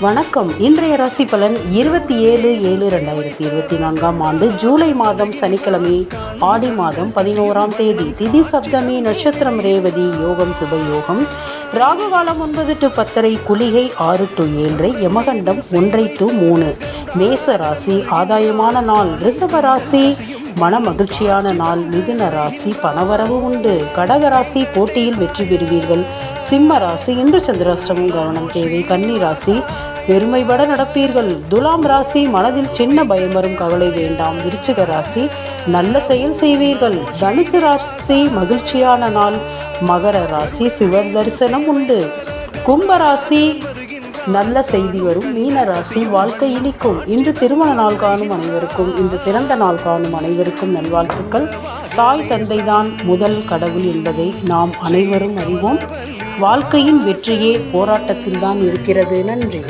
வணக்கம். இன்றைய ராசி பலன் 27/7/2024 ஜூலை மாதம் சனிக்கிழமை, ஆடி மாதம் 11ஆம் தேதி, திதி சப்தமி, நட்சத்திரம் ரேவதி, யோகம் சுபயோகம், ராகு காலம் 9 to 10, குளிகை 6 to 7, யமகண்டம் 1 to 3. மேச ராசி ஆதாயமான நாள், ரிஷப ராசி மன மகிழ்ச்சியான நாள், மிதுன ராசி பணவரவு உண்டு, கடக ராசி போட்டியில் வெற்றி பெறுவீர்கள், சிம்ம ராசி இன்று சந்திராஷ்டமம் கவனம் தேவை, கன்னி ராசி பெருமைப்பட நடப்பீர்கள், துலாம் ராசி மனதில் சின்ன பயம் வரும், கவலை வேண்டாம், விருச்சிக ராசி நல்ல செயல் செய்வீர்கள், தனுசு ராசி மகிழ்ச்சியான நாள், மகர ராசி சிவர் தரிசனம் உண்டு, கும்பராசி நல்ல செய்தி வரும், மீன ராசி வாழ்க்கை இனிக்கும். இன்று திருமண நாள் காணும் அனைவருக்கும், இன்று பிறந்த நாள் காணும் அனைவருக்கும் நல்வாழ்த்துக்கள். தாய் தந்தைதான் முதல் கடவுள் என்பதை நாம் அனைவரும் அறிவோம். வாழ்க்கையின் வெற்றியே போராட்டத்தில் தான் இருக்கிறது. நன்றி.